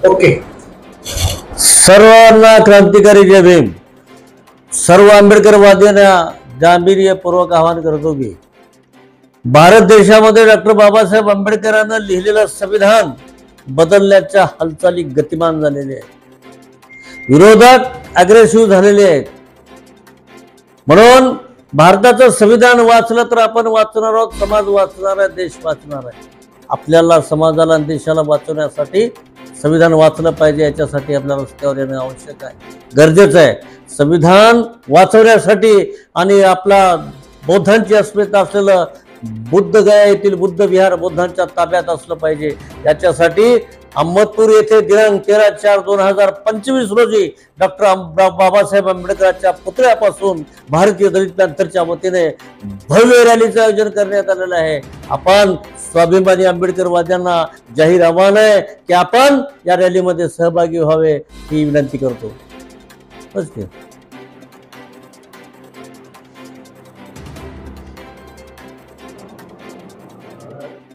Okay. सर्वांना क्रांतिकारी जय भीम. सर्व आंबेडकरवाद्यांना गांभीर्यपूर्वक आवाहन करतो की भारत देशामध्ये डॉक्टर बाबासाहेब आंबेडकरांना लिहिलेलं संविधान बदलण्याच्या हालचाली गतिमान झालेल्या आहेत. विरोधक अग्रेसिव्ह झालेले आहेत. म्हणून भारताचं संविधान वाचलं तर आपण वाचणार आहोत, समाज वाचणार आहे, देश वाचणार आहे. आपल्याला समाजाला आणि देशाला वाचवण्यासाठी संविधान वाचलं पाहिजे. याच्यासाठी आपल्याला रस्त्यावर येणं आवश्यक आहे, गरजेचं आहे. संविधान वाचवण्यासाठी आणि आपला बौद्धांची अस्मिता असलेलं बुद्धगया येथील बुद्ध विहार बौद्धांच्या ताब्यात असलं पाहिजे. याच्यासाठी अहमदपूर येथे दिनांक 13/4/2025 रोजी डॉक्टर बाबासाहेब आंबेडकरांच्या पुतळ्यापासून भारतीय दलित पॅंथरच्या वतीने भव्य रॅलीचं आयोजन करण्यात आलेलं आहे. आपण स्वाभिमानी आंबेडकरवाद्यांना जाहीर आव्हान आहे की आपण या रॅलीमध्ये सहभागी व्हावे ही विनंती करतो. बस